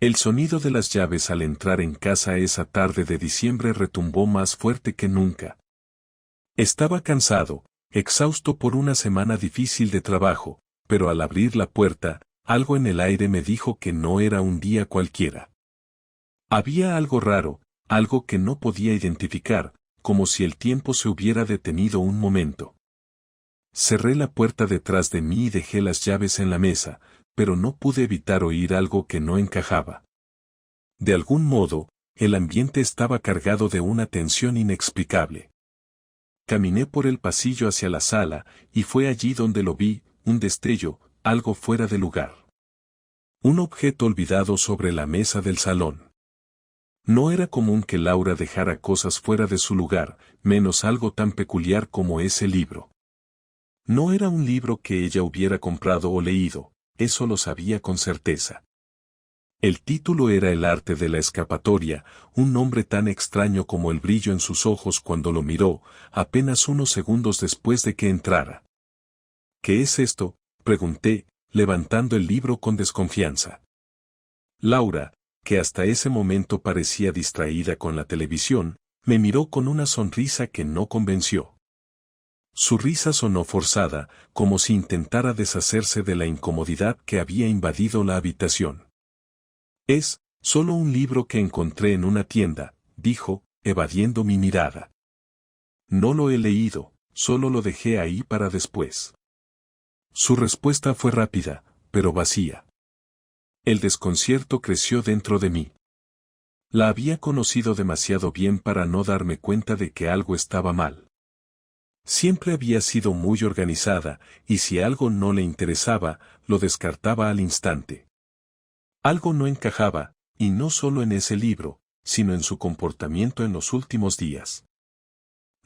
El sonido de las llaves al entrar en casa esa tarde de diciembre retumbó más fuerte que nunca. Estaba cansado, exhausto por una semana difícil de trabajo, pero al abrir la puerta, algo en el aire me dijo que no era un día cualquiera. Había algo raro, algo que no podía identificar, como si el tiempo se hubiera detenido un momento. Cerré la puerta detrás de mí y dejé las llaves en la mesa, pero no pude evitar oír algo que no encajaba. De algún modo, el ambiente estaba cargado de una tensión inexplicable. Caminé por el pasillo hacia la sala, y fue allí donde lo vi, un destello, algo fuera de lugar. Un objeto olvidado sobre la mesa del salón. No era común que Laura dejara cosas fuera de su lugar, menos algo tan peculiar como ese libro. No era un libro que ella hubiera comprado o leído, eso lo sabía con certeza. El título era El arte de la escapatoria, un nombre tan extraño como el brillo en sus ojos cuando lo miró, apenas unos segundos después de que entrara. ¿Qué es esto?, pregunté, levantando el libro con desconfianza. Laura, que hasta ese momento parecía distraída con la televisión, me miró con una sonrisa que no convenció. Su risa sonó forzada, como si intentara deshacerse de la incomodidad que había invadido la habitación. Es solo un libro que encontré en una tienda, dijo, evadiendo mi mirada. No lo he leído, solo lo dejé ahí para después. Su respuesta fue rápida, pero vacía. El desconcierto creció dentro de mí. La había conocido demasiado bien para no darme cuenta de que algo estaba mal. Siempre había sido muy organizada, y si algo no le interesaba, lo descartaba al instante. Algo no encajaba, y no solo en ese libro, sino en su comportamiento en los últimos días.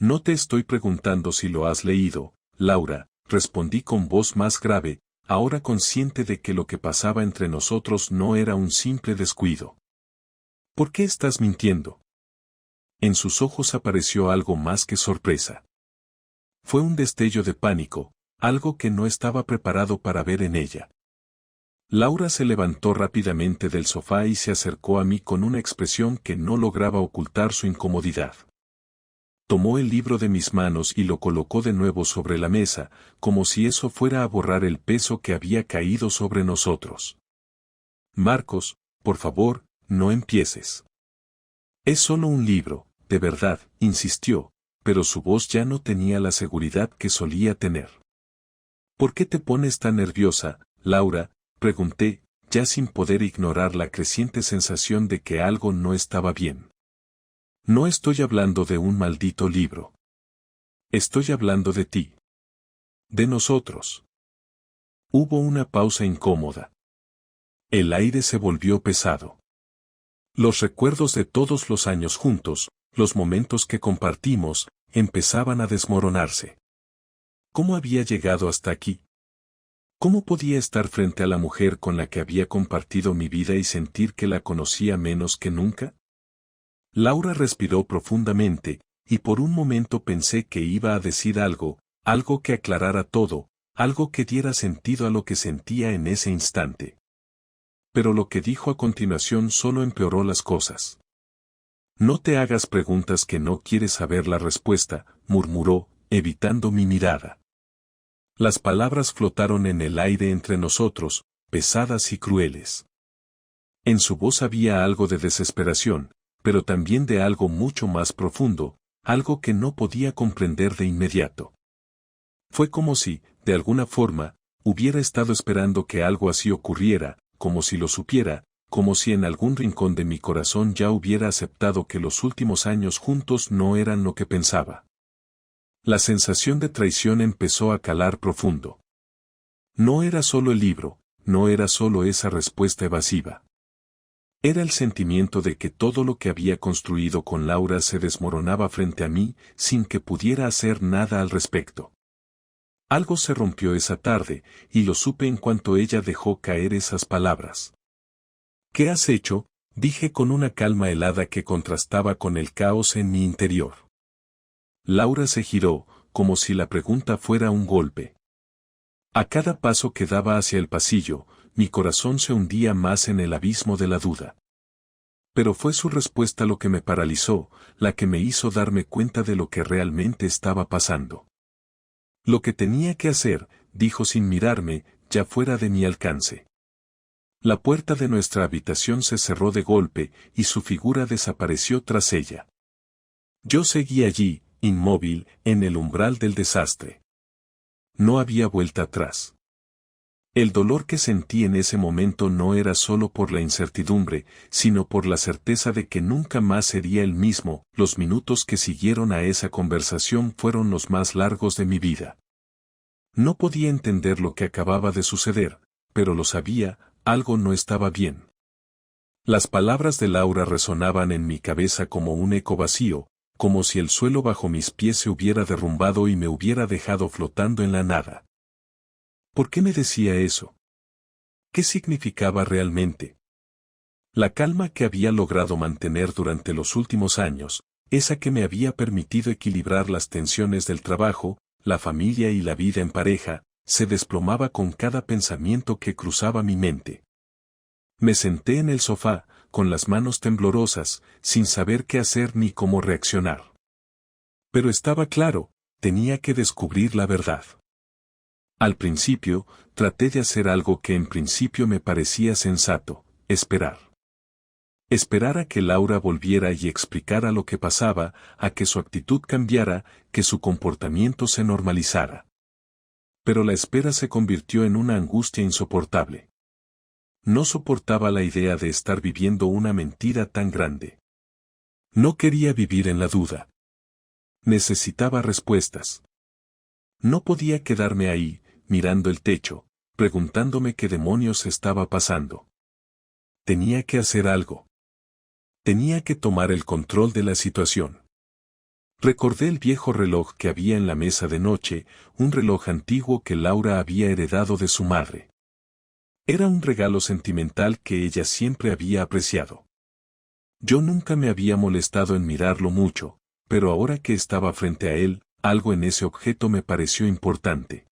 No te estoy preguntando si lo has leído, Laura, respondí con voz más grave, ahora consciente de que lo que pasaba entre nosotros no era un simple descuido. ¿Por qué estás mintiendo? En sus ojos apareció algo más que sorpresa. Fue un destello de pánico, algo que no estaba preparado para ver en ella. Laura se levantó rápidamente del sofá y se acercó a mí con una expresión que no lograba ocultar su incomodidad. Tomó el libro de mis manos y lo colocó de nuevo sobre la mesa, como si eso fuera a borrar el peso que había caído sobre nosotros. Marcos, por favor, no empieces. Es solo un libro, de verdad, insistió, pero su voz ya no tenía la seguridad que solía tener. ¿Por qué te pones tan nerviosa, Laura?, pregunté, ya sin poder ignorar la creciente sensación de que algo no estaba bien. No estoy hablando de un maldito libro. Estoy hablando de ti. De nosotros. Hubo una pausa incómoda. El aire se volvió pesado. Los recuerdos de todos los años juntos, los momentos que compartimos, empezaban a desmoronarse. ¿Cómo había llegado hasta aquí? ¿Cómo podía estar frente a la mujer con la que había compartido mi vida y sentir que la conocía menos que nunca? Laura respiró profundamente, y por un momento pensé que iba a decir algo, algo que aclarara todo, algo que diera sentido a lo que sentía en ese instante. Pero lo que dijo a continuación solo empeoró las cosas. No te hagas preguntas que no quieres saber la respuesta, murmuró, evitando mi mirada. Las palabras flotaron en el aire entre nosotros, pesadas y crueles. En su voz había algo de desesperación, pero también de algo mucho más profundo, algo que no podía comprender de inmediato. Fue como si, de alguna forma, hubiera estado esperando que algo así ocurriera, como si lo supiera, como si en algún rincón de mi corazón ya hubiera aceptado que los últimos años juntos no eran lo que pensaba. La sensación de traición empezó a calar profundo. No era solo el libro, no era solo esa respuesta evasiva. Era el sentimiento de que todo lo que había construido con Laura se desmoronaba frente a mí, sin que pudiera hacer nada al respecto. Algo se rompió esa tarde, y lo supe en cuanto ella dejó caer esas palabras. ¿Qué has hecho?, dije con una calma helada que contrastaba con el caos en mi interior. Laura se giró, como si la pregunta fuera un golpe. A cada paso que daba hacia el pasillo, mi corazón se hundía más en el abismo de la duda. Pero fue su respuesta lo que me paralizó, la que me hizo darme cuenta de lo que realmente estaba pasando. Lo que tenía que hacer, dijo sin mirarme, ya fuera de mi alcance. La puerta de nuestra habitación se cerró de golpe y su figura desapareció tras ella. Yo seguí allí, inmóvil, en el umbral del desastre. No había vuelta atrás. El dolor que sentí en ese momento no era solo por la incertidumbre, sino por la certeza de que nunca más sería el mismo. Los minutos que siguieron a esa conversación fueron los más largos de mi vida. No podía entender lo que acababa de suceder, pero lo sabía, algo no estaba bien. Las palabras de Laura resonaban en mi cabeza como un eco vacío, como si el suelo bajo mis pies se hubiera derrumbado y me hubiera dejado flotando en la nada. ¿Por qué me decía eso? ¿Qué significaba realmente? La calma que había logrado mantener durante los últimos años, esa que me había permitido equilibrar las tensiones del trabajo, la familia y la vida en pareja, se desplomaba con cada pensamiento que cruzaba mi mente. Me senté en el sofá, con las manos temblorosas, sin saber qué hacer ni cómo reaccionar. Pero estaba claro, tenía que descubrir la verdad. Al principio, traté de hacer algo que en principio me parecía sensato, esperar. Esperar a que Laura volviera y explicara lo que pasaba, a que su actitud cambiara, que su comportamiento se normalizara. Pero la espera se convirtió en una angustia insoportable. No soportaba la idea de estar viviendo una mentira tan grande. No quería vivir en la duda. Necesitaba respuestas. No podía quedarme ahí, mirando el techo, preguntándome qué demonios estaba pasando. Tenía que hacer algo. Tenía que tomar el control de la situación. Recordé el viejo reloj que había en la mesa de noche, un reloj antiguo que Laura había heredado de su madre. Era un regalo sentimental que ella siempre había apreciado. Yo nunca me había molestado en mirarlo mucho, pero ahora que estaba frente a él, algo en ese objeto me pareció importante.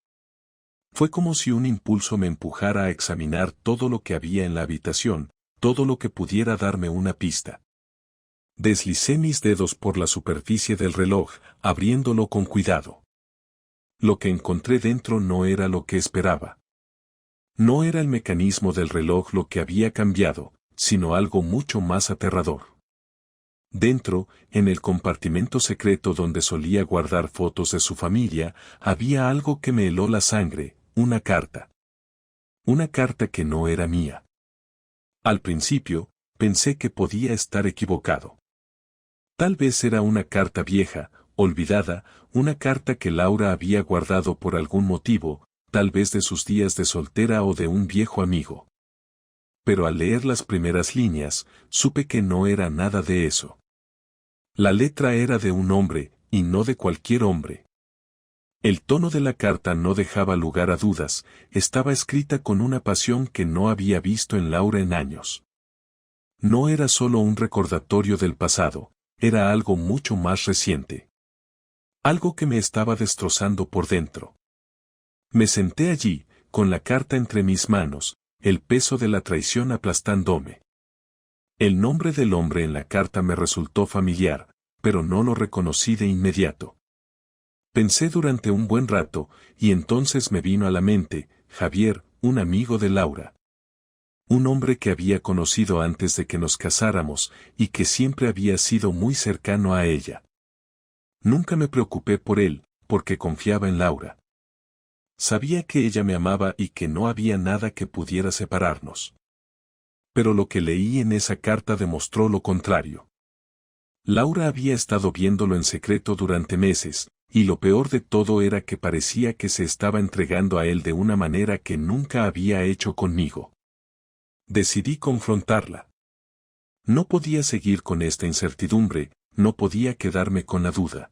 Fue como si un impulso me empujara a examinar todo lo que había en la habitación, todo lo que pudiera darme una pista. Deslicé mis dedos por la superficie del reloj, abriéndolo con cuidado. Lo que encontré dentro no era lo que esperaba. No era el mecanismo del reloj lo que había cambiado, sino algo mucho más aterrador. Dentro, en el compartimento secreto donde solía guardar fotos de su familia, había algo que me heló la sangre, una carta. Una carta que no era mía. Al principio, pensé que podía estar equivocado. Tal vez era una carta vieja, olvidada, una carta que Laura había guardado por algún motivo, tal vez de sus días de soltera o de un viejo amigo. Pero al leer las primeras líneas, supe que no era nada de eso. La letra era de un hombre, y no de cualquier hombre. El tono de la carta no dejaba lugar a dudas, estaba escrita con una pasión que no había visto en Laura en años. No era solo un recordatorio del pasado, era algo mucho más reciente. Algo que me estaba destrozando por dentro. Me senté allí, con la carta entre mis manos, el peso de la traición aplastándome. El nombre del hombre en la carta me resultó familiar, pero no lo reconocí de inmediato. Pensé durante un buen rato, y entonces me vino a la mente, Javier, un amigo de Laura. Un hombre que había conocido antes de que nos casáramos, y que siempre había sido muy cercano a ella. Nunca me preocupé por él, porque confiaba en Laura. Sabía que ella me amaba y que no había nada que pudiera separarnos. Pero lo que leí en esa carta demostró lo contrario. Laura había estado viéndolo en secreto durante meses, y lo peor de todo era que parecía que se estaba entregando a él de una manera que nunca había hecho conmigo. Decidí confrontarla. No podía seguir con esta incertidumbre, no podía quedarme con la duda.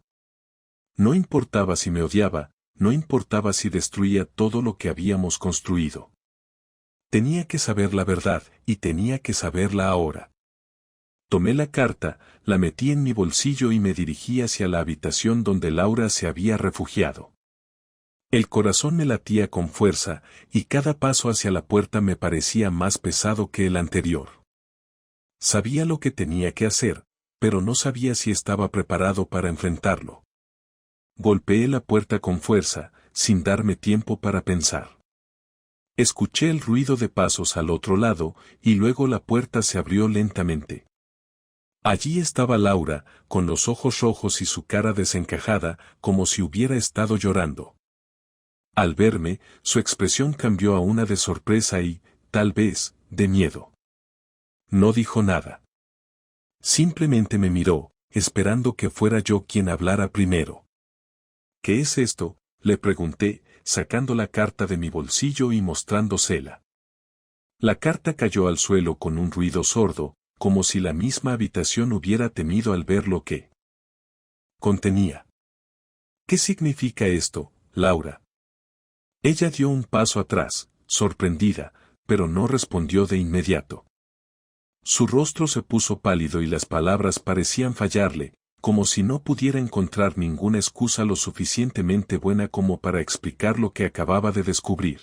No importaba si me odiaba, no importaba si destruía todo lo que habíamos construido. Tenía que saber la verdad, y tenía que saberla ahora. Tomé la carta, la metí en mi bolsillo y me dirigí hacia la habitación donde Laura se había refugiado. El corazón me latía con fuerza, y cada paso hacia la puerta me parecía más pesado que el anterior. Sabía lo que tenía que hacer, pero no sabía si estaba preparado para enfrentarlo. Golpeé la puerta con fuerza, sin darme tiempo para pensar. Escuché el ruido de pasos al otro lado, y luego la puerta se abrió lentamente. Allí estaba Laura, con los ojos rojos y su cara desencajada, como si hubiera estado llorando. Al verme, su expresión cambió a una de sorpresa y, tal vez, de miedo. No dijo nada. Simplemente me miró, esperando que fuera yo quien hablara primero. ¿Qué es esto?, le pregunté, sacando la carta de mi bolsillo y mostrándosela. La carta cayó al suelo con un ruido sordo, como si la misma habitación hubiera temido al ver lo que contenía. ¿Qué significa esto, Laura? Ella dio un paso atrás, sorprendida, pero no respondió de inmediato. Su rostro se puso pálido y las palabras parecían fallarle, como si no pudiera encontrar ninguna excusa lo suficientemente buena como para explicar lo que acababa de descubrir.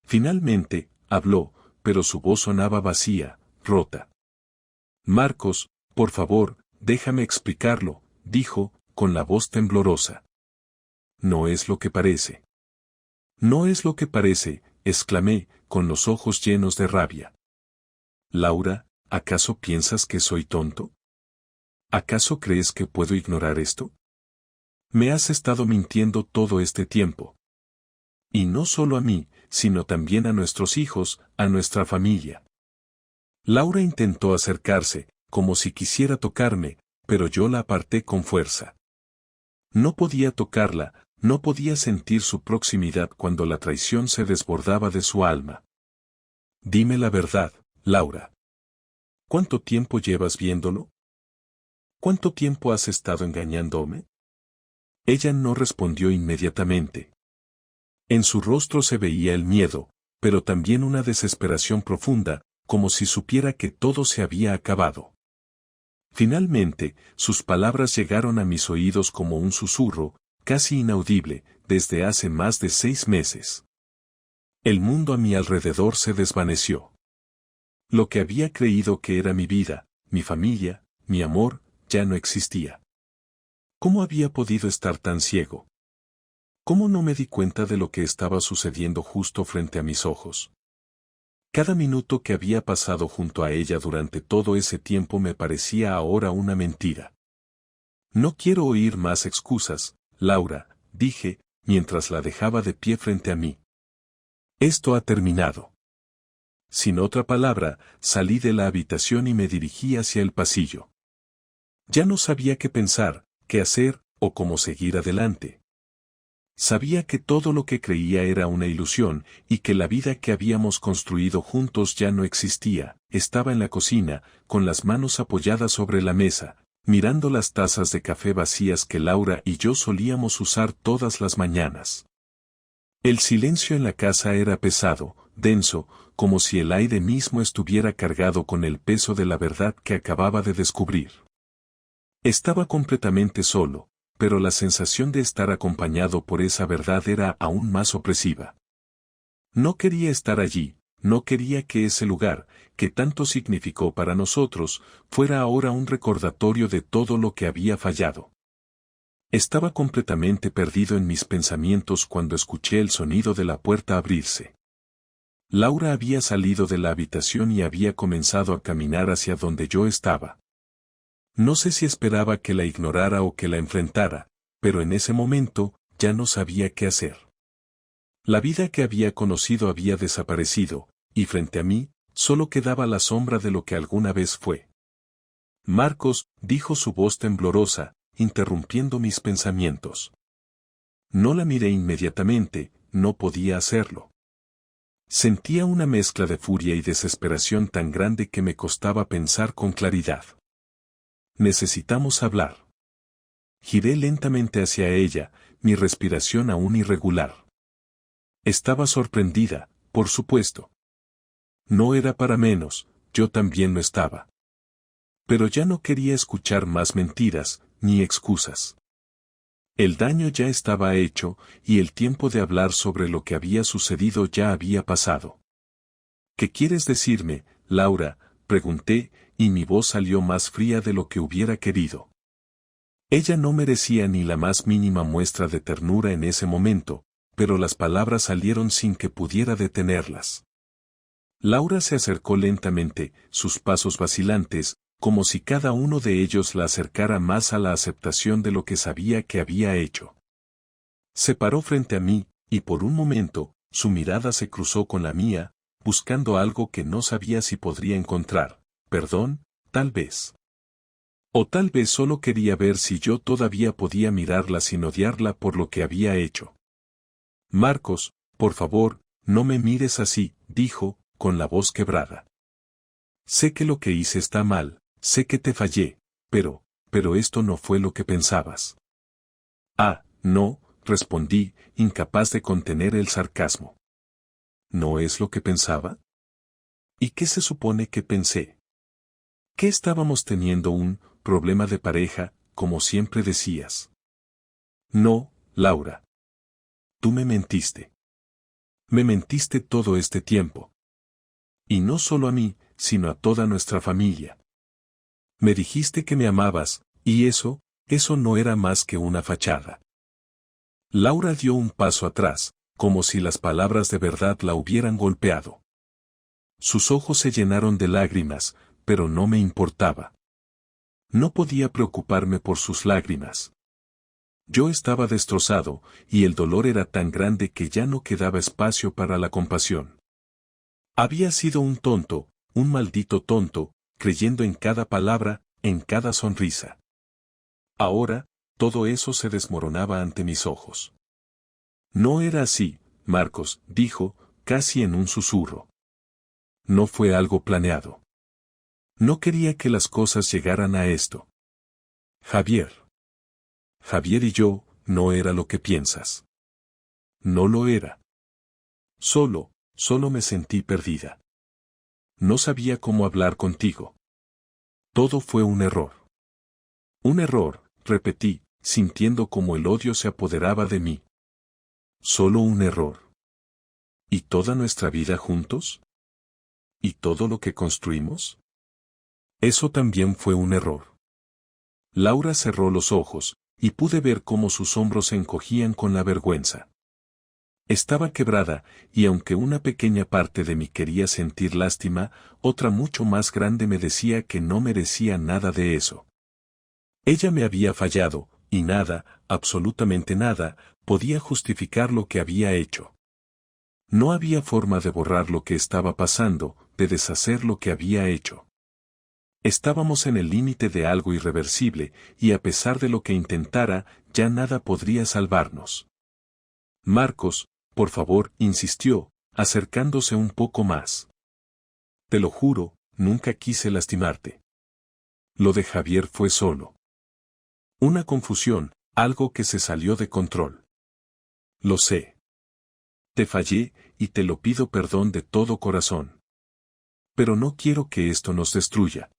Finalmente, habló, pero su voz sonaba vacía, rota. Marcos, por favor, déjame explicarlo, dijo, con la voz temblorosa. No es lo que parece. No es lo que parece, exclamé, con los ojos llenos de rabia. Laura, ¿acaso piensas que soy tonto? ¿Acaso crees que puedo ignorar esto? Me has estado mintiendo todo este tiempo. Y no solo a mí, sino también a nuestros hijos, a nuestra familia. Laura intentó acercarse, como si quisiera tocarme, pero yo la aparté con fuerza. No podía tocarla, no podía sentir su proximidad cuando la traición se desbordaba de su alma. Dime la verdad, Laura. ¿Cuánto tiempo llevas viéndolo? ¿Cuánto tiempo has estado engañándome? Ella no respondió inmediatamente. En su rostro se veía el miedo, pero también una desesperación profunda, como si supiera que todo se había acabado. Finalmente, sus palabras llegaron a mis oídos como un susurro, casi inaudible, desde hace más de 6 meses. El mundo a mi alrededor se desvaneció. Lo que había creído que era mi vida, mi familia, mi amor, ya no existía. ¿Cómo había podido estar tan ciego? ¿Cómo no me di cuenta de lo que estaba sucediendo justo frente a mis ojos? Cada minuto que había pasado junto a ella durante todo ese tiempo me parecía ahora una mentira. No quiero oír más excusas, Laura, dije, mientras la dejaba de pie frente a mí. Esto ha terminado. Sin otra palabra, salí de la habitación y me dirigí hacia el pasillo. Ya no sabía qué pensar, qué hacer, o cómo seguir adelante. Sabía que todo lo que creía era una ilusión, y que la vida que habíamos construido juntos ya no existía. Estaba en la cocina, con las manos apoyadas sobre la mesa, mirando las tazas de café vacías que Laura y yo solíamos usar todas las mañanas. El silencio en la casa era pesado, denso, como si el aire mismo estuviera cargado con el peso de la verdad que acababa de descubrir. Estaba completamente solo, pero la sensación de estar acompañado por esa verdad era aún más opresiva. No quería estar allí, no quería que ese lugar, que tanto significó para nosotros, fuera ahora un recordatorio de todo lo que había fallado. Estaba completamente perdido en mis pensamientos cuando escuché el sonido de la puerta abrirse. Laura había salido de la habitación y había comenzado a caminar hacia donde yo estaba. No sé si esperaba que la ignorara o que la enfrentara, pero en ese momento, ya no sabía qué hacer. La vida que había conocido había desaparecido, y frente a mí, solo quedaba la sombra de lo que alguna vez fue. Marcos, dijo su voz temblorosa, interrumpiendo mis pensamientos. No la miré inmediatamente, no podía hacerlo. Sentía una mezcla de furia y desesperación tan grande que me costaba pensar con claridad. Necesitamos hablar. Giré lentamente hacia ella, mi respiración aún irregular. Estaba sorprendida, por supuesto. No era para menos, yo también lo estaba. Pero ya no quería escuchar más mentiras, ni excusas. El daño ya estaba hecho, y el tiempo de hablar sobre lo que había sucedido ya había pasado. ¿Qué quieres decirme, Laura?, pregunté, y mi voz salió más fría de lo que hubiera querido. Ella no merecía ni la más mínima muestra de ternura en ese momento, pero las palabras salieron sin que pudiera detenerlas. Laura se acercó lentamente, sus pasos vacilantes, como si cada uno de ellos la acercara más a la aceptación de lo que sabía que había hecho. Se paró frente a mí, y por un momento, su mirada se cruzó con la mía, buscando algo que no sabía si podría encontrar. Perdón, tal vez. O tal vez solo quería ver si yo todavía podía mirarla sin odiarla por lo que había hecho. Marcos, por favor, no me mires así, dijo, con la voz quebrada. Sé que lo que hice está mal, sé que te fallé, pero esto no fue lo que pensabas. Ah, no, respondí, incapaz de contener el sarcasmo. ¿No es lo que pensaba? ¿Y qué se supone que pensé? ¿Que estábamos teniendo un problema de pareja, como siempre decías? No, Laura. Tú me mentiste. Me mentiste todo este tiempo. Y no solo a mí, sino a toda nuestra familia. Me dijiste que me amabas, y eso no era más que una fachada. Laura dio un paso atrás, como si las palabras de verdad la hubieran golpeado. Sus ojos se llenaron de lágrimas, pero no me importaba. No podía preocuparme por sus lágrimas. Yo estaba destrozado, y el dolor era tan grande que ya no quedaba espacio para la compasión. Había sido un tonto, un maldito tonto, creyendo en cada palabra, en cada sonrisa. Ahora, todo eso se desmoronaba ante mis ojos. No era así, Marcos, dijo, casi en un susurro. No fue algo planeado. No quería que las cosas llegaran a esto. Javier. Javier y yo, no era lo que piensas. No lo era. Solo me sentí perdida. No sabía cómo hablar contigo. Todo fue un error. Un error, repetí, sintiendo como el odio se apoderaba de mí. Solo un error. ¿Y toda nuestra vida juntos? ¿Y todo lo que construimos? Eso también fue un error. Laura cerró los ojos, y pude ver cómo sus hombros se encogían con la vergüenza. Estaba quebrada, y aunque una pequeña parte de mí quería sentir lástima, otra mucho más grande me decía que no merecía nada de eso. Ella me había fallado, y nada, absolutamente nada, podía justificar lo que había hecho. No había forma de borrar lo que estaba pasando, de deshacer lo que había hecho. Estábamos en el límite de algo irreversible, y a pesar de lo que intentara, ya nada podría salvarnos. Marcos, por favor, insistió, acercándose un poco más. Te lo juro, nunca quise lastimarte. Lo de Javier fue solo una confusión, algo que se salió de control. Lo sé. Te fallé, y te lo pido perdón de todo corazón. Pero no quiero que esto nos destruya.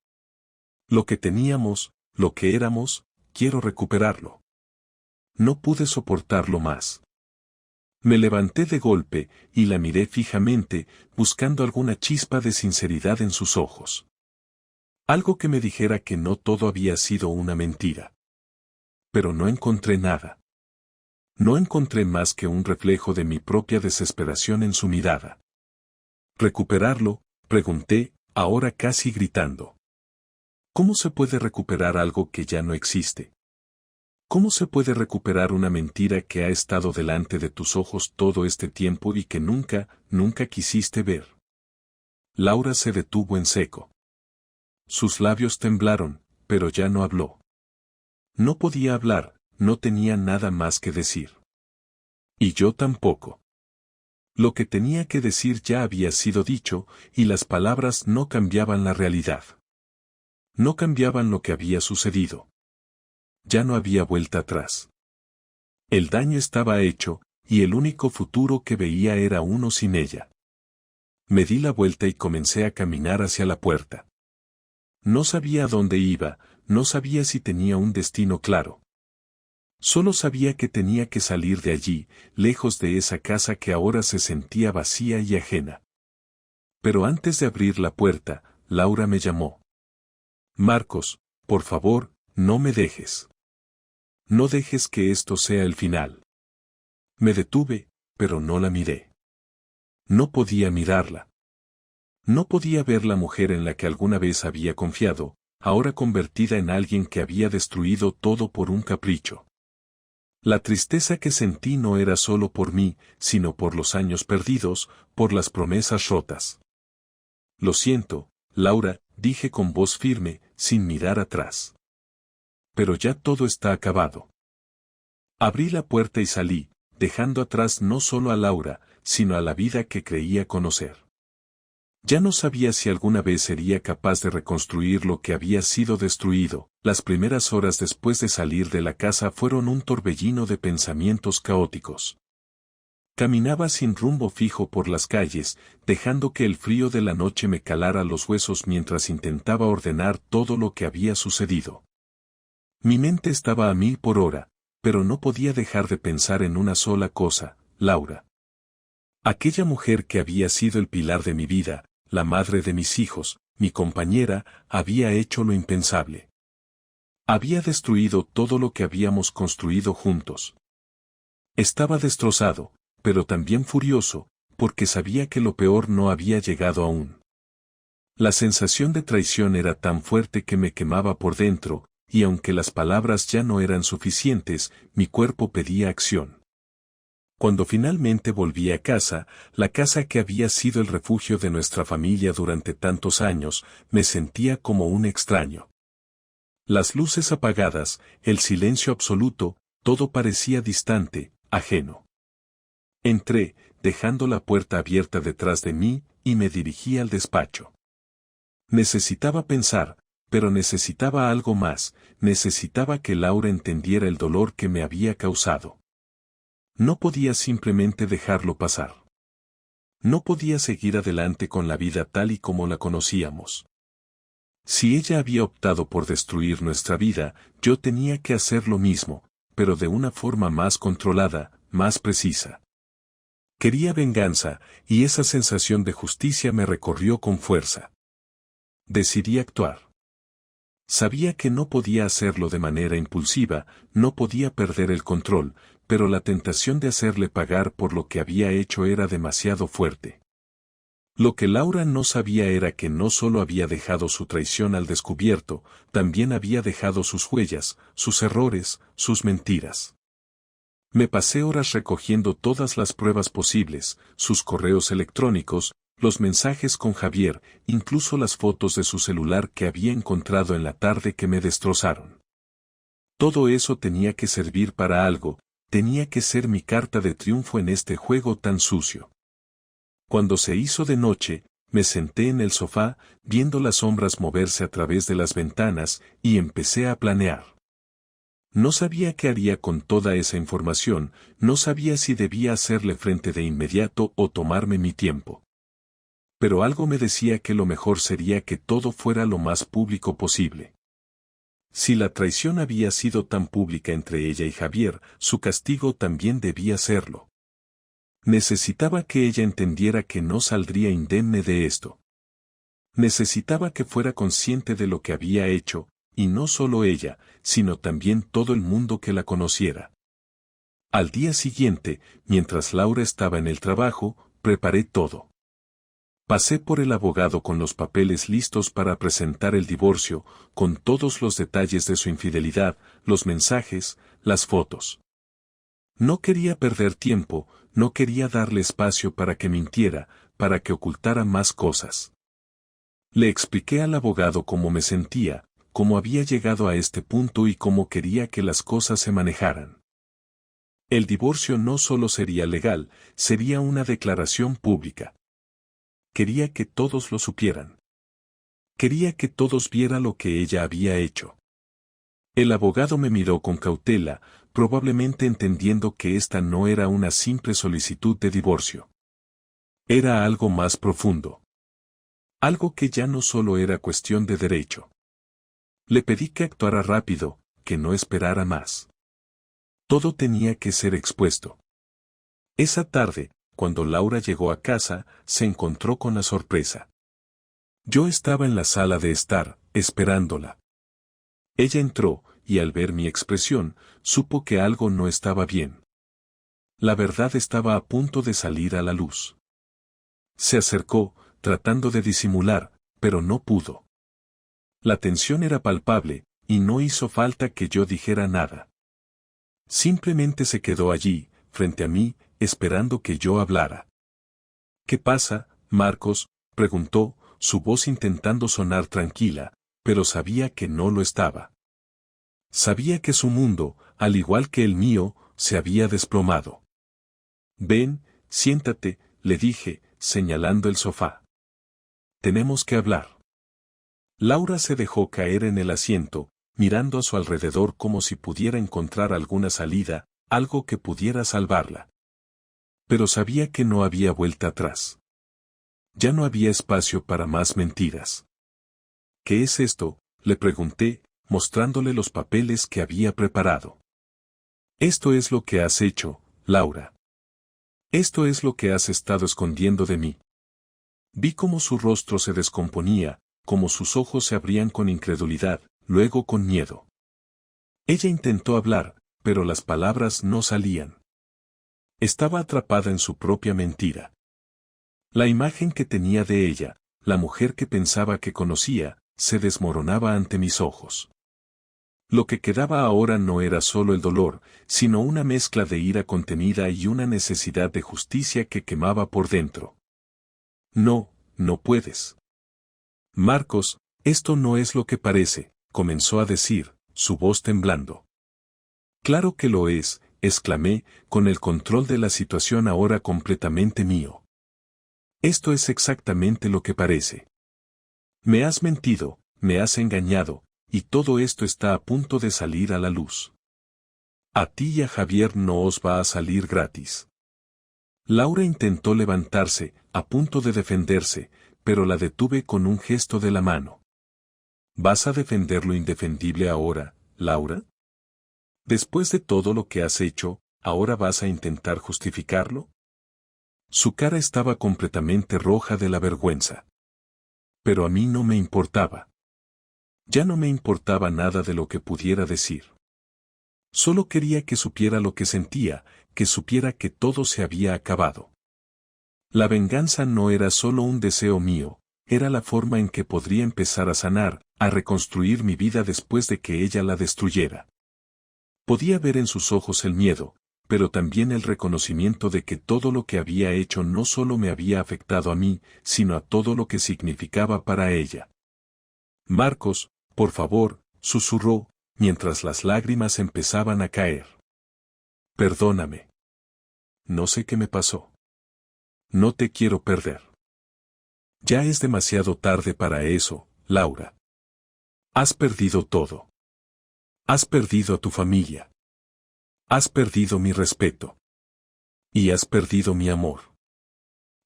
Lo que teníamos, lo que éramos, quiero recuperarlo. No pude soportarlo más. Me levanté de golpe, y la miré fijamente, buscando alguna chispa de sinceridad en sus ojos. Algo que me dijera que no todo había sido una mentira. Pero no encontré nada. No encontré más que un reflejo de mi propia desesperación en su mirada. ¿Recuperarlo?, pregunté, ahora casi gritando. ¿Cómo se puede recuperar algo que ya no existe? ¿Cómo se puede recuperar una mentira que ha estado delante de tus ojos todo este tiempo y que nunca quisiste ver? Laura se detuvo en seco. Sus labios temblaron, pero ya no habló. No podía hablar, no tenía nada más que decir. Y yo tampoco. Lo que tenía que decir ya había sido dicho, y las palabras no cambiaban la realidad. No cambiaban lo que había sucedido. Ya no había vuelta atrás. El daño estaba hecho, y el único futuro que veía era uno sin ella. Me di la vuelta y comencé a caminar hacia la puerta. No sabía a dónde iba, no sabía si tenía un destino claro. Solo sabía que tenía que salir de allí, lejos de esa casa que ahora se sentía vacía y ajena. Pero antes de abrir la puerta, Laura me llamó. Marcos, por favor, no me dejes. No dejes que esto sea el final. Me detuve, pero no la miré. No podía mirarla. No podía ver la mujer en la que alguna vez había confiado, ahora convertida en alguien que había destruido todo por un capricho. La tristeza que sentí no era solo por mí, sino por los años perdidos, por las promesas rotas. Lo siento, Laura, dije con voz firme, sin mirar atrás. Pero ya todo está acabado. Abrí la puerta y salí, dejando atrás no solo a Laura, sino a la vida que creía conocer. Ya no sabía si alguna vez sería capaz de reconstruir lo que había sido destruido. Las primeras horas después de salir de la casa fueron un torbellino de pensamientos caóticos. Caminaba sin rumbo fijo por las calles, dejando que el frío de la noche me calara los huesos mientras intentaba ordenar todo lo que había sucedido. Mi mente estaba a 1000 por hora, pero no podía dejar de pensar en una sola cosa, Laura. Aquella mujer que había sido el pilar de mi vida, la madre de mis hijos, mi compañera, había hecho lo impensable. Había destruido todo lo que habíamos construido juntos. Estaba destrozado, pero también furioso, porque sabía que lo peor no había llegado aún. La sensación de traición era tan fuerte que me quemaba por dentro, y aunque las palabras ya no eran suficientes, mi cuerpo pedía acción. Cuando finalmente volví a casa, la casa que había sido el refugio de nuestra familia durante tantos años, me sentía como un extraño. Las luces apagadas, el silencio absoluto, todo parecía distante, ajeno. Entré, dejando la puerta abierta detrás de mí, y me dirigí al despacho. Necesitaba pensar, pero necesitaba algo más, necesitaba que Laura entendiera el dolor que me había causado. No podía simplemente dejarlo pasar. No podía seguir adelante con la vida tal y como la conocíamos. Si ella había optado por destruir nuestra vida, yo tenía que hacer lo mismo, pero de una forma más controlada, más precisa. Quería venganza, y esa sensación de justicia me recorrió con fuerza. Decidí actuar. Sabía que no podía hacerlo de manera impulsiva, no podía perder el control, pero la tentación de hacerle pagar por lo que había hecho era demasiado fuerte. Lo que Laura no sabía era que no solo había dejado su traición al descubierto, también había dejado sus huellas, sus errores, sus mentiras. Me pasé horas recogiendo todas las pruebas posibles, sus correos electrónicos, los mensajes con Javier, incluso las fotos de su celular que había encontrado en la tarde que me destrozaron. Todo eso tenía que servir para algo, tenía que ser mi carta de triunfo en este juego tan sucio. Cuando se hizo de noche, me senté en el sofá, viendo las sombras moverse a través de las ventanas, y empecé a planear. No sabía qué haría con toda esa información, no sabía si debía hacerle frente de inmediato o tomarme mi tiempo. Pero algo me decía que lo mejor sería que todo fuera lo más público posible. Si la traición había sido tan pública entre ella y Javier, su castigo también debía serlo. Necesitaba que ella entendiera que no saldría indemne de esto. Necesitaba que fuera consciente de lo que había hecho, y no solo ella, sino también todo el mundo que la conociera. Al día siguiente, mientras Laura estaba en el trabajo, preparé todo. Pasé por el abogado con los papeles listos para presentar el divorcio, con todos los detalles de su infidelidad, los mensajes, las fotos. No quería perder tiempo, no quería darle espacio para que mintiera, para que ocultara más cosas. Le expliqué al abogado cómo me sentía, cómo había llegado a este punto y cómo quería que las cosas se manejaran. El divorcio no solo sería legal, sería una declaración pública. Quería que todos lo supieran. Quería que todos vieran lo que ella había hecho. El abogado me miró con cautela, probablemente entendiendo que esta no era una simple solicitud de divorcio. Era algo más profundo. Algo que ya no solo era cuestión de derecho. Le pedí que actuara rápido, que no esperara más. Todo tenía que ser expuesto. Esa tarde, cuando Laura llegó a casa, se encontró con la sorpresa. Yo estaba en la sala de estar, esperándola. Ella entró, y al ver mi expresión, supo que algo no estaba bien. La verdad estaba a punto de salir a la luz. Se acercó, tratando de disimular, pero no pudo. La tensión era palpable, y no hizo falta que yo dijera nada. Simplemente se quedó allí, frente a mí, esperando que yo hablara. ¿Qué pasa, Marcos?, preguntó, su voz intentando sonar tranquila, pero sabía que no lo estaba. Sabía que su mundo, al igual que el mío, se había desplomado. Ven, siéntate, le dije, señalando el sofá. Tenemos que hablar. Laura se dejó caer en el asiento, mirando a su alrededor como si pudiera encontrar alguna salida, algo que pudiera salvarla. Pero sabía que no había vuelta atrás. Ya no había espacio para más mentiras. ¿Qué es esto?, le pregunté, mostrándole los papeles que había preparado. Esto es lo que has hecho, Laura. Esto es lo que has estado escondiendo de mí. Vi cómo su rostro se descomponía, cómo sus ojos se abrían con incredulidad, luego con miedo. Ella intentó hablar, pero las palabras no salían. Estaba atrapada en su propia mentira. La imagen que tenía de ella, la mujer que pensaba que conocía, se desmoronaba ante mis ojos. Lo que quedaba ahora no era solo el dolor, sino una mezcla de ira contenida y una necesidad de justicia que quemaba por dentro. No, no puedes. Marcos, esto no es lo que parece, comenzó a decir, su voz temblando. Claro que lo es, exclamé, con el control de la situación ahora completamente mío. Esto es exactamente lo que parece. Me has mentido, me has engañado, y todo esto está a punto de salir a la luz. A ti y a Javier no os va a salir gratis. Laura intentó levantarse, a punto de defenderse, pero la detuve con un gesto de la mano. ¿Vas a defender lo indefendible ahora, Laura? Después de todo lo que has hecho, ¿ahora vas a intentar justificarlo? Su cara estaba completamente roja de la vergüenza. Pero a mí no me importaba. Ya no me importaba nada de lo que pudiera decir. Solo quería que supiera lo que sentía, que supiera que todo se había acabado. La venganza no era solo un deseo mío, era la forma en que podría empezar a sanar, a reconstruir mi vida después de que ella la destruyera. Podía ver en sus ojos el miedo, pero también el reconocimiento de que todo lo que había hecho no solo me había afectado a mí, sino a todo lo que significaba para ella. Marcos, por favor, susurró, mientras las lágrimas empezaban a caer. Perdóname. No sé qué me pasó. No te quiero perder. Ya es demasiado tarde para eso, Laura. Has perdido todo. Has perdido a tu familia. Has perdido mi respeto. Y has perdido mi amor.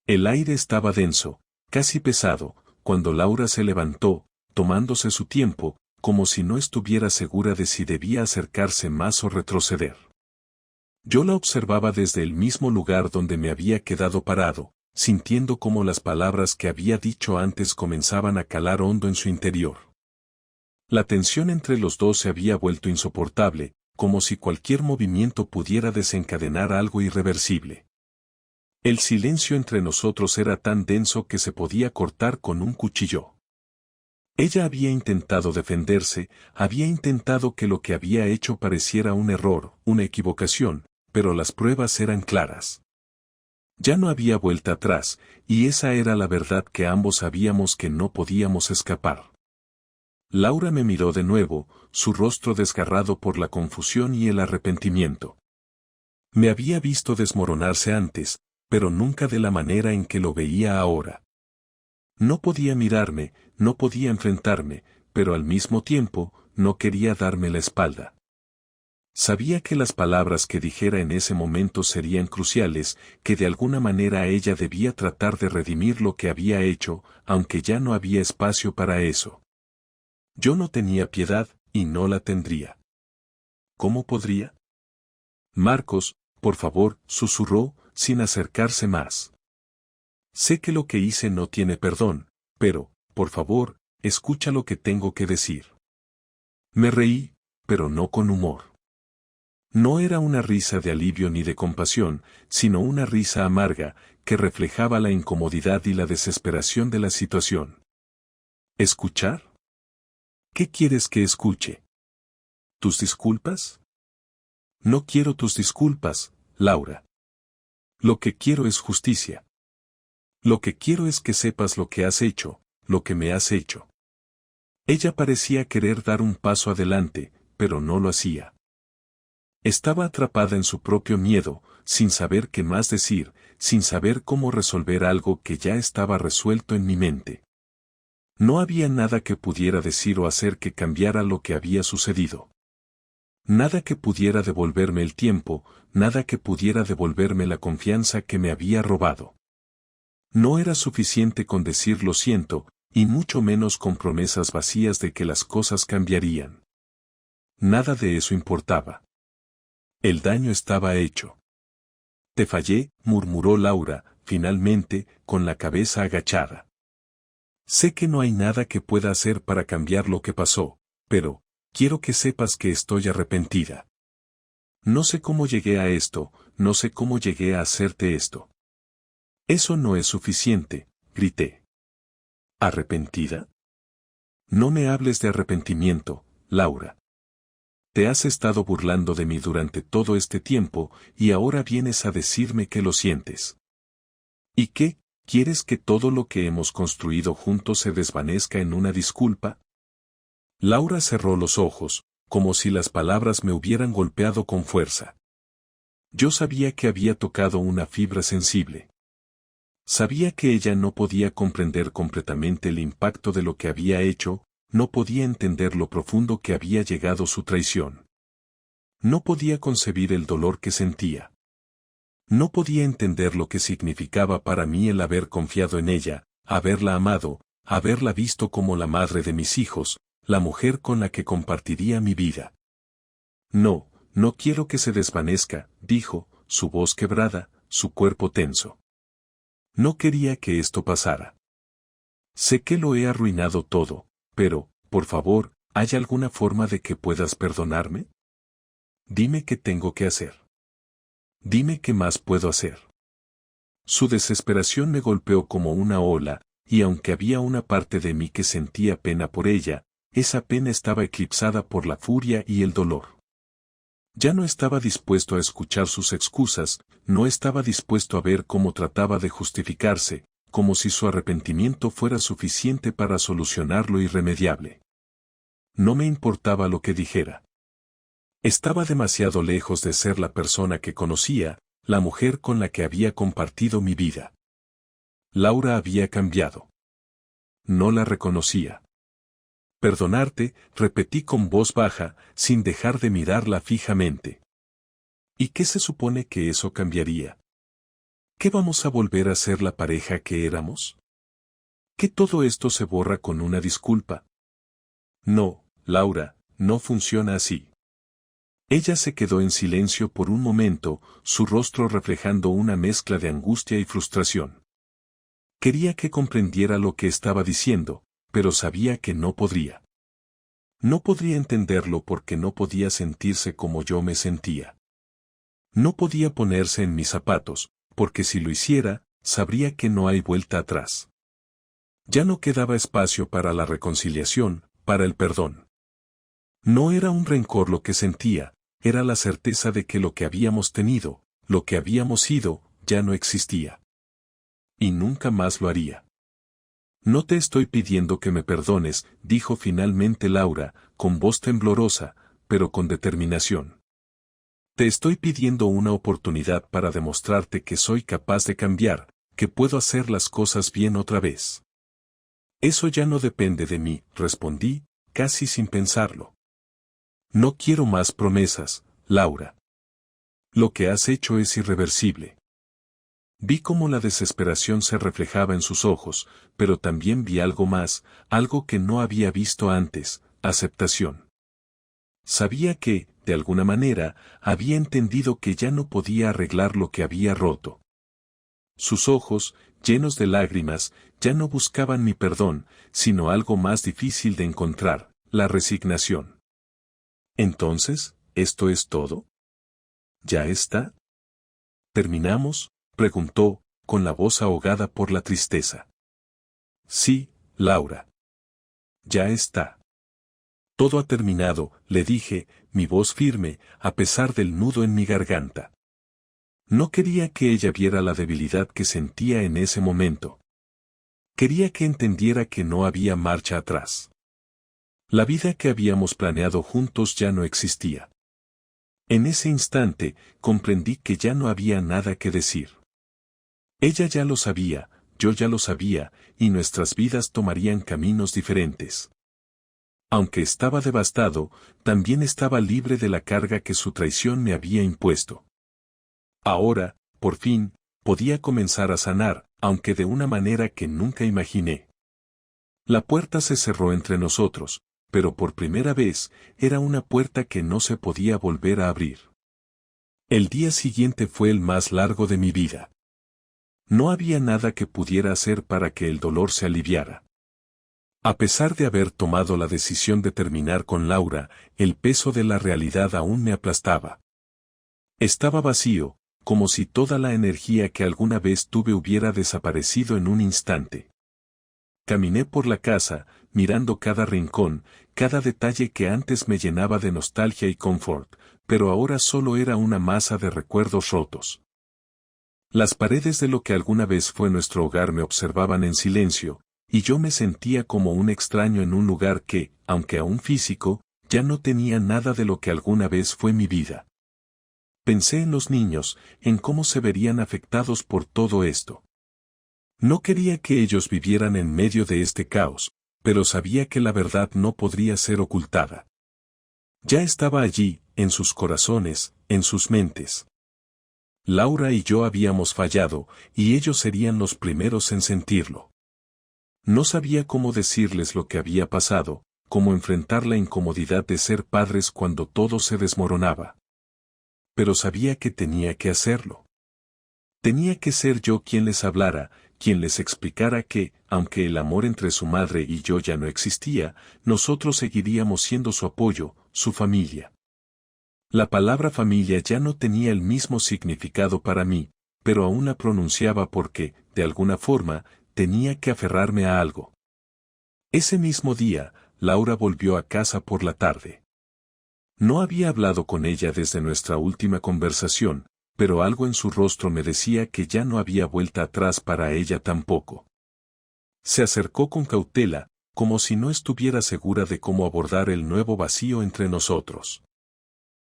El aire estaba denso, casi pesado, cuando Laura se levantó, tomándose su tiempo, como si no estuviera segura de si debía acercarse más o retroceder. Yo la observaba desde el mismo lugar donde me había quedado parado, sintiendo cómo las palabras que había dicho antes comenzaban a calar hondo en su interior. La tensión entre los dos se había vuelto insoportable, como si cualquier movimiento pudiera desencadenar algo irreversible. El silencio entre nosotros era tan denso que se podía cortar con un cuchillo. Ella había intentado defenderse, había intentado que lo que había hecho pareciera un error, una equivocación, pero las pruebas eran claras. Ya no había vuelta atrás, y esa era la verdad que ambos sabíamos que no podíamos escapar. Laura me miró de nuevo, su rostro desgarrado por la confusión y el arrepentimiento. Me había visto desmoronarse antes, pero nunca de la manera en que lo veía ahora. No podía mirarme, no podía enfrentarme, pero al mismo tiempo, no quería darme la espalda. Sabía que las palabras que dijera en ese momento serían cruciales, que de alguna manera ella debía tratar de redimir lo que había hecho, aunque ya no había espacio para eso. Yo no tenía piedad, y no la tendría. ¿Cómo podría? Marcos, por favor, susurró, sin acercarse más. Sé que lo que hice no tiene perdón, pero, por favor, escucha lo que tengo que decir. Me reí, pero no con humor. No era una risa de alivio ni de compasión, sino una risa amarga, que reflejaba la incomodidad y la desesperación de la situación. ¿Escuchar? ¿Qué quieres que escuche? ¿Tus disculpas? No quiero tus disculpas, Laura. Lo que quiero es justicia. Lo que quiero es que sepas lo que has hecho, lo que me has hecho. Ella parecía querer dar un paso adelante, pero no lo hacía. Estaba atrapada en su propio miedo, sin saber qué más decir, sin saber cómo resolver algo que ya estaba resuelto en mi mente. No había nada que pudiera decir o hacer que cambiara lo que había sucedido. Nada que pudiera devolverme el tiempo, nada que pudiera devolverme la confianza que me había robado. No era suficiente con decir lo siento, y mucho menos con promesas vacías de que las cosas cambiarían. Nada de eso importaba. El daño estaba hecho. Te fallé, murmuró Laura, finalmente, con la cabeza agachada. Sé que no hay nada que pueda hacer para cambiar lo que pasó, pero, quiero que sepas que estoy arrepentida. No sé cómo llegué a esto, no sé cómo llegué a hacerte esto. Eso no es suficiente, grité. ¿Arrepentida? No me hables de arrepentimiento, Laura. Te has estado burlando de mí durante todo este tiempo y ahora vienes a decirme que lo sientes. ¿Y qué? ¿Quieres que todo lo que hemos construido juntos se desvanezca en una disculpa? Laura cerró los ojos, como si las palabras me hubieran golpeado con fuerza. Yo sabía que había tocado una fibra sensible. Sabía que ella no podía comprender completamente el impacto de lo que había hecho, no podía entender lo profundo que había llegado su traición. No podía concebir el dolor que sentía. No podía entender lo que significaba para mí el haber confiado en ella, haberla amado, haberla visto como la madre de mis hijos, la mujer con la que compartiría mi vida. No, no quiero que se desvanezca, dijo, su voz quebrada, su cuerpo tenso. No quería que esto pasara. Sé que lo he arruinado todo, pero, por favor, ¿hay alguna forma de que puedas perdonarme? Dime qué tengo que hacer. Dime qué más puedo hacer. Su desesperación me golpeó como una ola, y aunque había una parte de mí que sentía pena por ella, esa pena estaba eclipsada por la furia y el dolor. Ya no estaba dispuesto a escuchar sus excusas, no estaba dispuesto a ver cómo trataba de justificarse, como si su arrepentimiento fuera suficiente para solucionar lo irremediable. No me importaba lo que dijera. Estaba demasiado lejos de ser la persona que conocía, la mujer con la que había compartido mi vida. Laura había cambiado. No la reconocía. Perdonarte, repetí con voz baja, sin dejar de mirarla fijamente. ¿Y qué se supone que eso cambiaría? ¿Qué vamos a volver a ser la pareja que éramos? ¿Que todo esto se borra con una disculpa? No, Laura, no funciona así. Ella se quedó en silencio por un momento, su rostro reflejando una mezcla de angustia y frustración. Quería que comprendiera lo que estaba diciendo, pero sabía que no podría. No podría entenderlo porque no podía sentirse como yo me sentía. No podía ponerse en mis zapatos, porque si lo hiciera, sabría que no hay vuelta atrás. Ya no quedaba espacio para la reconciliación, para el perdón. No era un rencor lo que sentía, era la certeza de que lo que habíamos tenido, lo que habíamos sido, ya no existía. Y nunca más lo haría. No te estoy pidiendo que me perdones, dijo finalmente Laura, con voz temblorosa, pero con determinación. Te estoy pidiendo una oportunidad para demostrarte que soy capaz de cambiar, que puedo hacer las cosas bien otra vez. Eso ya no depende de mí, respondí, casi sin pensarlo. No quiero más promesas, Laura. Lo que has hecho es irreversible. Vi cómo la desesperación se reflejaba en sus ojos, pero también vi algo más, algo que no había visto antes, aceptación. Sabía que, de alguna manera, había entendido que ya no podía arreglar lo que había roto. Sus ojos, llenos de lágrimas, ya no buscaban mi perdón, sino algo más difícil de encontrar, la resignación. Entonces, ¿esto es todo? ¿Ya está? ¿Terminamos?, preguntó, con la voz ahogada por la tristeza. Sí, Laura. Ya está. Todo ha terminado, le dije, mi voz firme, a pesar del nudo en mi garganta. No quería que ella viera la debilidad que sentía en ese momento. Quería que entendiera que no había marcha atrás. La vida que habíamos planeado juntos ya no existía. En ese instante, comprendí que ya no había nada que decir. Ella ya lo sabía, yo ya lo sabía, y nuestras vidas tomarían caminos diferentes. Aunque estaba devastado, también estaba libre de la carga que su traición me había impuesto. Ahora, por fin, podía comenzar a sanar, aunque de una manera que nunca imaginé. La puerta se cerró entre nosotros, pero por primera vez, era una puerta que no se podía volver a abrir. El día siguiente fue el más largo de mi vida. No había nada que pudiera hacer para que el dolor se aliviara. A pesar de haber tomado la decisión de terminar con Laura, el peso de la realidad aún me aplastaba. Estaba vacío, como si toda la energía que alguna vez tuve hubiera desaparecido en un instante. Caminé por la casa, mirando cada rincón, cada detalle que antes me llenaba de nostalgia y confort, pero ahora solo era una masa de recuerdos rotos. Las paredes de lo que alguna vez fue nuestro hogar me observaban en silencio, y yo me sentía como un extraño en un lugar que, aunque aún físico, ya no tenía nada de lo que alguna vez fue mi vida. Pensé en los niños, en cómo se verían afectados por todo esto. No quería que ellos vivieran en medio de este caos, pero sabía que la verdad no podría ser ocultada. Ya estaba allí, en sus corazones, en sus mentes. Laura y yo habíamos fallado, y ellos serían los primeros en sentirlo. No sabía cómo decirles lo que había pasado, cómo enfrentar la incomodidad de ser padres cuando todo se desmoronaba. Pero sabía que tenía que hacerlo. Tenía que ser yo quien les hablara, quien les explicara que, aunque el amor entre su madre y yo ya no existía, nosotros seguiríamos siendo su apoyo, su familia. La palabra familia ya no tenía el mismo significado para mí, pero aún la pronunciaba porque, de alguna forma, tenía que aferrarme a algo. Ese mismo día, Laura volvió a casa por la tarde. No había hablado con ella desde nuestra última conversación, pero algo en su rostro me decía que ya no había vuelta atrás para ella tampoco. Se acercó con cautela, como si no estuviera segura de cómo abordar el nuevo vacío entre nosotros.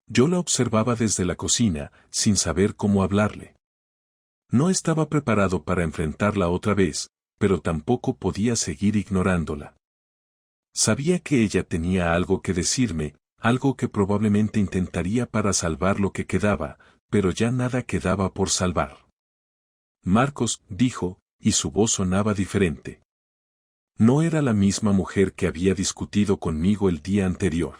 Yo la observaba desde la cocina, sin saber cómo hablarle. No estaba preparado para enfrentarla otra vez, pero tampoco podía seguir ignorándola. Sabía que ella tenía algo que decirme, algo que probablemente intentaría para salvar lo que quedaba, pero ya nada quedaba por salvar. Marcos, dijo, y su voz sonaba diferente. No era la misma mujer que había discutido conmigo el día anterior.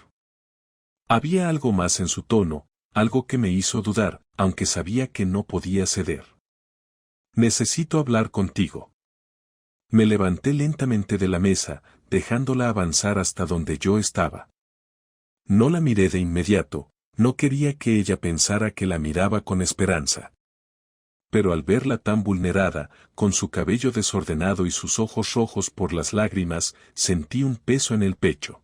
Había algo más en su tono, algo que me hizo dudar, aunque sabía que no podía ceder. Necesito hablar contigo. Me levanté lentamente de la mesa, dejándola avanzar hasta donde yo estaba. No la miré de inmediato, no quería que ella pensara que la miraba con esperanza. Pero al verla tan vulnerada, con su cabello desordenado y sus ojos rojos por las lágrimas, sentí un peso en el pecho.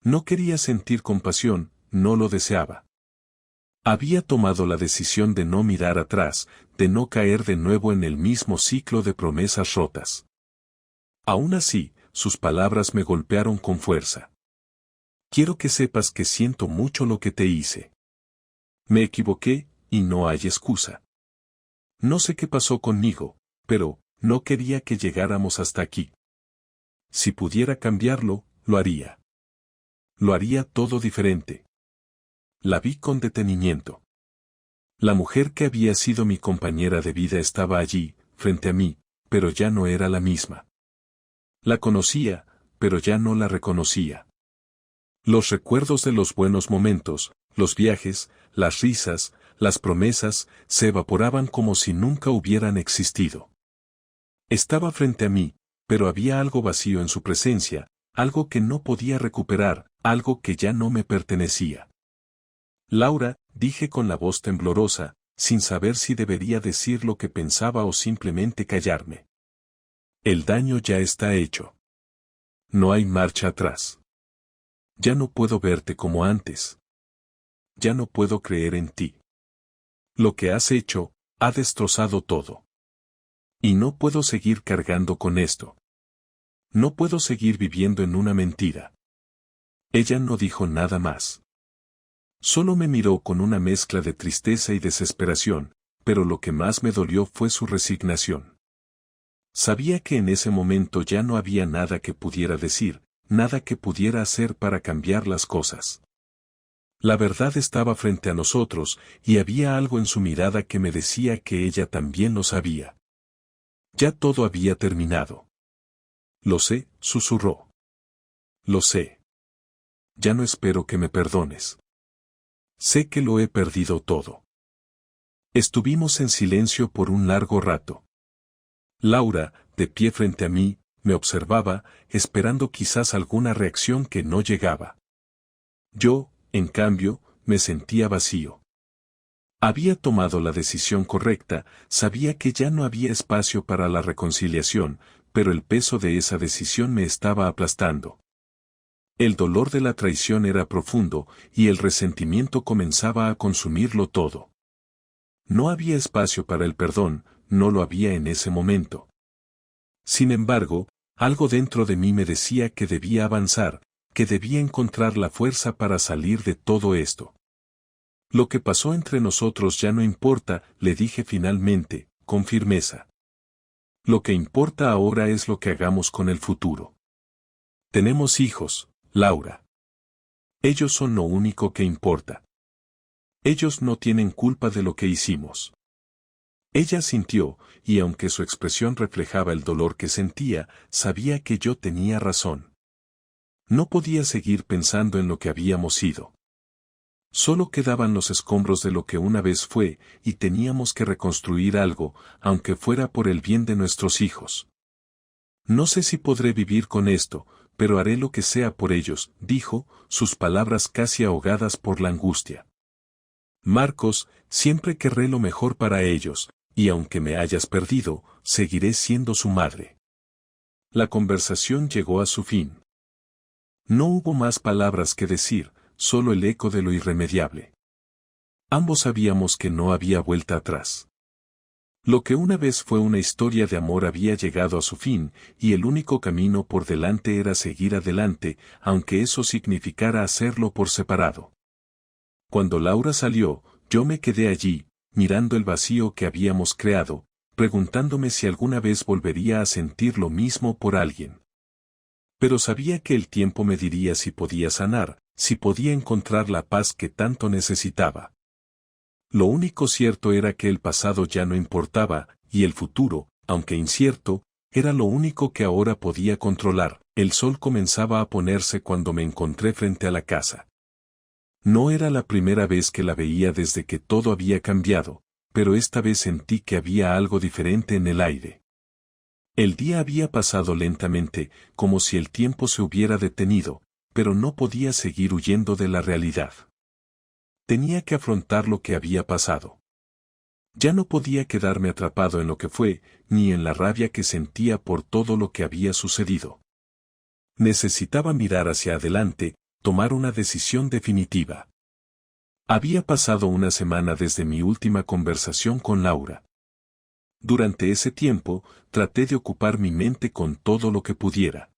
No quería sentir compasión, no lo deseaba. Había tomado la decisión de no mirar atrás, de no caer de nuevo en el mismo ciclo de promesas rotas. Aún así, sus palabras me golpearon con fuerza. Quiero que sepas que siento mucho lo que te hice. Me equivoqué, y no hay excusa. No sé qué pasó conmigo, pero no quería que llegáramos hasta aquí. Si pudiera cambiarlo, lo haría. Lo haría todo diferente. La vi con detenimiento. La mujer que había sido mi compañera de vida estaba allí, frente a mí, pero ya no era la misma. La conocía, pero ya no la reconocía. Los recuerdos de los buenos momentos, los viajes, las risas, las promesas, se evaporaban como si nunca hubieran existido. Estaba frente a mí, pero había algo vacío en su presencia, algo que no podía recuperar, algo que ya no me pertenecía. Laura, dije con la voz temblorosa, sin saber si debería decir lo que pensaba o simplemente callarme. El daño ya está hecho. No hay marcha atrás. Ya no puedo verte como antes. Ya no puedo creer en ti. Lo que has hecho, ha destrozado todo. Y no puedo seguir cargando con esto. No puedo seguir viviendo en una mentira. Ella no dijo nada más. Solo me miró con una mezcla de tristeza y desesperación, pero lo que más me dolió fue su resignación. Sabía que en ese momento ya no había nada que pudiera decir, nada que pudiera hacer para cambiar las cosas. La verdad estaba frente a nosotros, y había algo en su mirada que me decía que ella también lo sabía. Ya todo había terminado. Lo sé, susurró. Lo sé. Ya no espero que me perdones. Sé que lo he perdido todo. Estuvimos en silencio por un largo rato. Laura, de pie frente a mí, me observaba, esperando quizás alguna reacción que no llegaba. Yo, en cambio, me sentía vacío. Había tomado la decisión correcta, sabía que ya no había espacio para la reconciliación, pero el peso de esa decisión me estaba aplastando. El dolor de la traición era profundo, y el resentimiento comenzaba a consumirlo todo. No había espacio para el perdón, no lo había en ese momento. Sin embargo, algo dentro de mí me decía que debía avanzar, que debía encontrar la fuerza para salir de todo esto. Lo que pasó entre nosotros ya no importa, le dije finalmente, con firmeza. Lo que importa ahora es lo que hagamos con el futuro. Tenemos hijos, Laura. Ellos son lo único que importa. Ellos no tienen culpa de lo que hicimos. Ella sintió, y aunque su expresión reflejaba el dolor que sentía, sabía que yo tenía razón. No podía seguir pensando en lo que habíamos sido. Solo quedaban los escombros de lo que una vez fue, y teníamos que reconstruir algo, aunque fuera por el bien de nuestros hijos. No sé si podré vivir con esto, pero haré lo que sea por ellos, dijo, sus palabras casi ahogadas por la angustia. Marcos, siempre querré lo mejor para ellos, y aunque me hayas perdido, seguiré siendo su madre. La conversación llegó a su fin. No hubo más palabras que decir, solo el eco de lo irremediable. Ambos sabíamos que no había vuelta atrás. Lo que una vez fue una historia de amor había llegado a su fin, y el único camino por delante era seguir adelante, aunque eso significara hacerlo por separado. Cuando Laura salió, yo me quedé allí, mirando el vacío que habíamos creado, preguntándome si alguna vez volvería a sentir lo mismo por alguien. Pero sabía que el tiempo me diría si podía sanar, si podía encontrar la paz que tanto necesitaba. Lo único cierto era que el pasado ya no importaba, y el futuro, aunque incierto, era lo único que ahora podía controlar. El sol comenzaba a ponerse cuando me encontré frente a la casa. No era la primera vez que la veía desde que todo había cambiado, pero esta vez sentí que había algo diferente en el aire. El día había pasado lentamente, como si el tiempo se hubiera detenido, pero no podía seguir huyendo de la realidad. Tenía que afrontar lo que había pasado. Ya no podía quedarme atrapado en lo que fue, ni en la rabia que sentía por todo lo que había sucedido. Necesitaba mirar hacia adelante, tomar una decisión definitiva. Había pasado una semana desde mi última conversación con Laura. Durante ese tiempo, traté de ocupar mi mente con todo lo que pudiera.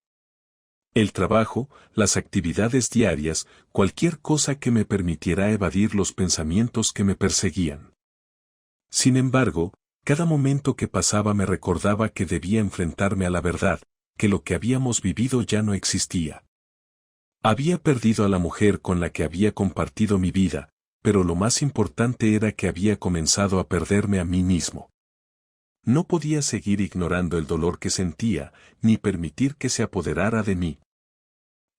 El trabajo, las actividades diarias, cualquier cosa que me permitiera evadir los pensamientos que me perseguían. Sin embargo, cada momento que pasaba me recordaba que debía enfrentarme a la verdad, que lo que habíamos vivido ya no existía. Había perdido a la mujer con la que había compartido mi vida, pero lo más importante era que había comenzado a perderme a mí mismo. No podía seguir ignorando el dolor que sentía, ni permitir que se apoderara de mí.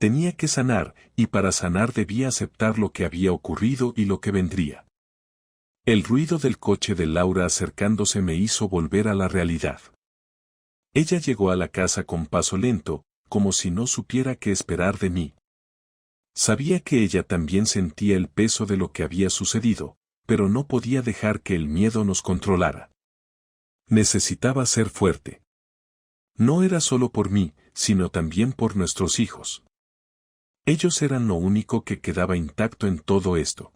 Tenía que sanar, y para sanar debía aceptar lo que había ocurrido y lo que vendría. El ruido del coche de Laura acercándose me hizo volver a la realidad. Ella llegó a la casa con paso lento, como si no supiera qué esperar de mí. Sabía que ella también sentía el peso de lo que había sucedido, pero no podía dejar que el miedo nos controlara. Necesitaba ser fuerte. No era solo por mí, sino también por nuestros hijos. Ellos eran lo único que quedaba intacto en todo esto.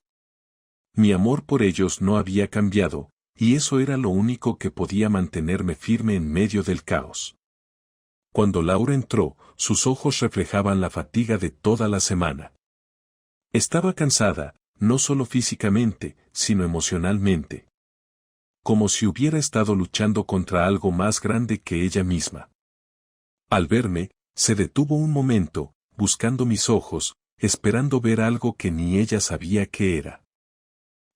Mi amor por ellos no había cambiado, y eso era lo único que podía mantenerme firme en medio del caos. Cuando Laura entró, sus ojos reflejaban la fatiga de toda la semana. Estaba cansada, no solo físicamente, sino emocionalmente. Como si hubiera estado luchando contra algo más grande que ella misma. Al verme, se detuvo un momento, buscando mis ojos, esperando ver algo que ni ella sabía qué era.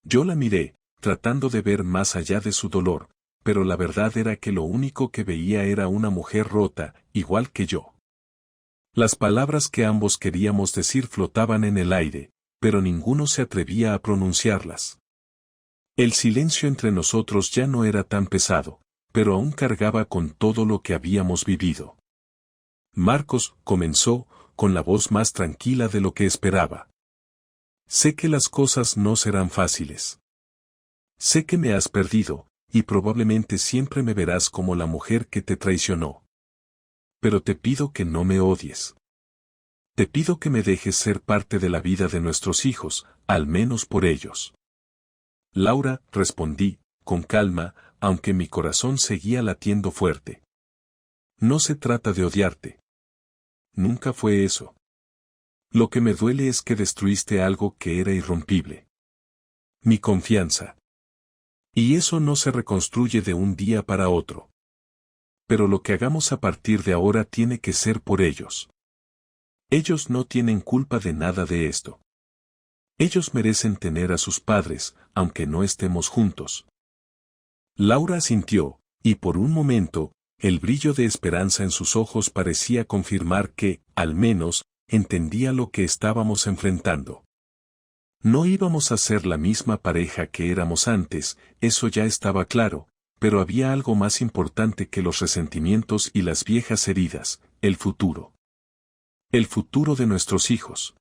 Yo la miré, tratando de ver más allá de su dolor, pero la verdad era que lo único que veía era una mujer rota, igual que yo. Las palabras que ambos queríamos decir flotaban en el aire, pero ninguno se atrevía a pronunciarlas. El silencio entre nosotros ya no era tan pesado, pero aún cargaba con todo lo que habíamos vivido. Marcos comenzó, con la voz más tranquila de lo que esperaba. Sé que las cosas no serán fáciles. Sé que me has perdido, y probablemente siempre me verás como la mujer que te traicionó. Pero te pido que no me odies. Te pido que me dejes ser parte de la vida de nuestros hijos, al menos por ellos. Laura, respondí, con calma, aunque mi corazón seguía latiendo fuerte. No se trata de odiarte. Nunca fue eso. Lo que me duele es que destruiste algo que era irrompible. Mi confianza. Y eso no se reconstruye de un día para otro. Pero lo que hagamos a partir de ahora tiene que ser por ellos. Ellos no tienen culpa de nada de esto. Ellos merecen tener a sus padres, aunque no estemos juntos. Laura asintió, y por un momento, el brillo de esperanza en sus ojos parecía confirmar que, al menos, entendía lo que estábamos enfrentando. No íbamos a ser la misma pareja que éramos antes, eso ya estaba claro, pero había algo más importante que los resentimientos y las viejas heridas, el futuro. El futuro de nuestros hijos.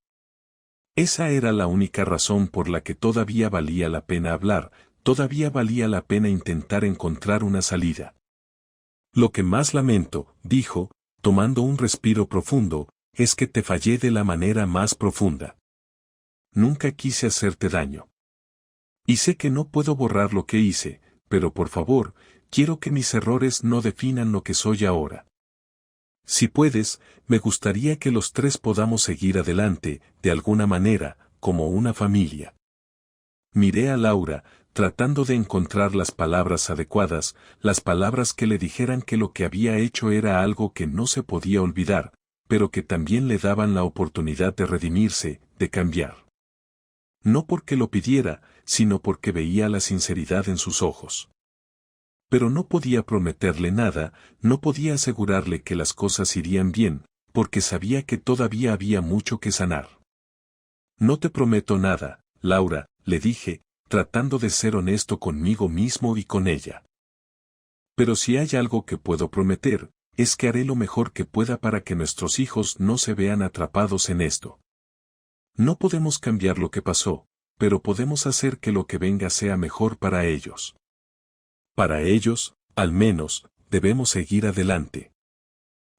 Esa era la única razón por la que todavía valía la pena hablar, todavía valía la pena intentar encontrar una salida. Lo que más lamento, dijo, tomando un respiro profundo, es que te fallé de la manera más profunda. Nunca quise hacerte daño. Y sé que no puedo borrar lo que hice, pero por favor, quiero que mis errores no definan lo que soy ahora. Si puedes, me gustaría que los tres podamos seguir adelante, de alguna manera, como una familia. Miré a Laura, tratando de encontrar las palabras adecuadas, las palabras que le dijeran que lo que había hecho era algo que no se podía olvidar, pero que también le daban la oportunidad de redimirse, de cambiar. No porque lo pidiera, sino porque veía la sinceridad en sus ojos. Pero no podía prometerle nada, no podía asegurarle que las cosas irían bien, porque sabía que todavía había mucho que sanar. No te prometo nada, Laura, le dije, tratando de ser honesto conmigo mismo y con ella. Pero si hay algo que puedo prometer, es que haré lo mejor que pueda para que nuestros hijos no se vean atrapados en esto. No podemos cambiar lo que pasó, pero podemos hacer que lo que venga sea mejor para ellos. Para ellos, al menos, debemos seguir adelante.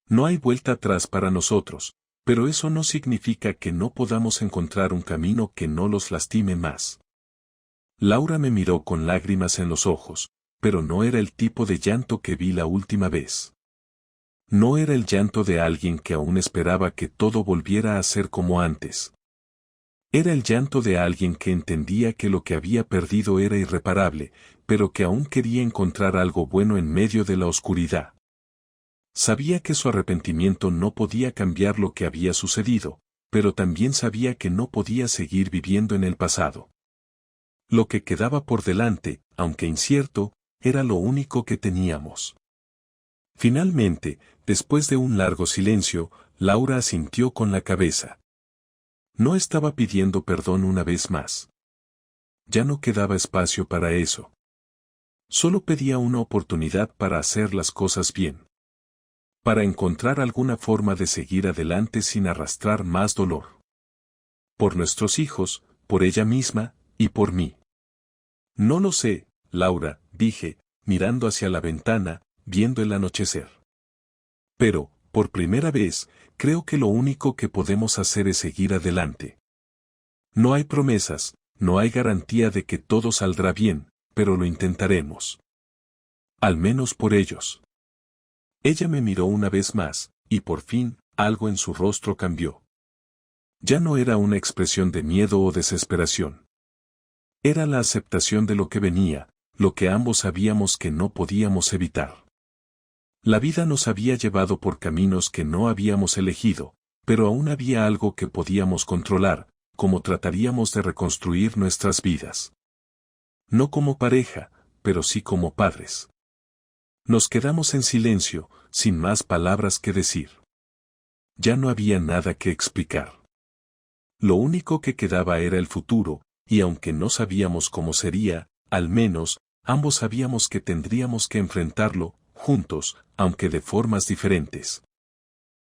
No hay vuelta atrás para nosotros, pero eso no significa que no podamos encontrar un camino que no los lastime más. Laura me miró con lágrimas en los ojos, pero no era el tipo de llanto que vi la última vez. No era el llanto de alguien que aún esperaba que todo volviera a ser como antes. Era el llanto de alguien que entendía que lo que había perdido era irreparable, pero que aún quería encontrar algo bueno en medio de la oscuridad. Sabía que su arrepentimiento no podía cambiar lo que había sucedido, pero también sabía que no podía seguir viviendo en el pasado. Lo que quedaba por delante, aunque incierto, era lo único que teníamos. Finalmente, después de un largo silencio, Laura asintió con la cabeza. No estaba pidiendo perdón una vez más. Ya no quedaba espacio para eso. Solo pedía una oportunidad para hacer las cosas bien. Para encontrar alguna forma de seguir adelante sin arrastrar más dolor. Por nuestros hijos, por ella misma, y por mí. No lo sé, Laura, dije, mirando hacia la ventana, viendo el anochecer. Pero, por primera vez, creo que lo único que podemos hacer es seguir adelante. No hay promesas, no hay garantía de que todo saldrá bien, pero lo intentaremos. Al menos por ellos. Ella me miró una vez más, y por fin, algo en su rostro cambió. Ya no era una expresión de miedo o desesperación. Era la aceptación de lo que venía, lo que ambos sabíamos que no podíamos evitar. La vida nos había llevado por caminos que no habíamos elegido, pero aún había algo que podíamos controlar, cómo trataríamos de reconstruir nuestras vidas. No como pareja, pero sí como padres. Nos quedamos en silencio, sin más palabras que decir. Ya no había nada que explicar. Lo único que quedaba era el futuro, y aunque no sabíamos cómo sería, al menos, ambos sabíamos que tendríamos que enfrentarlo, juntos, aunque de formas diferentes.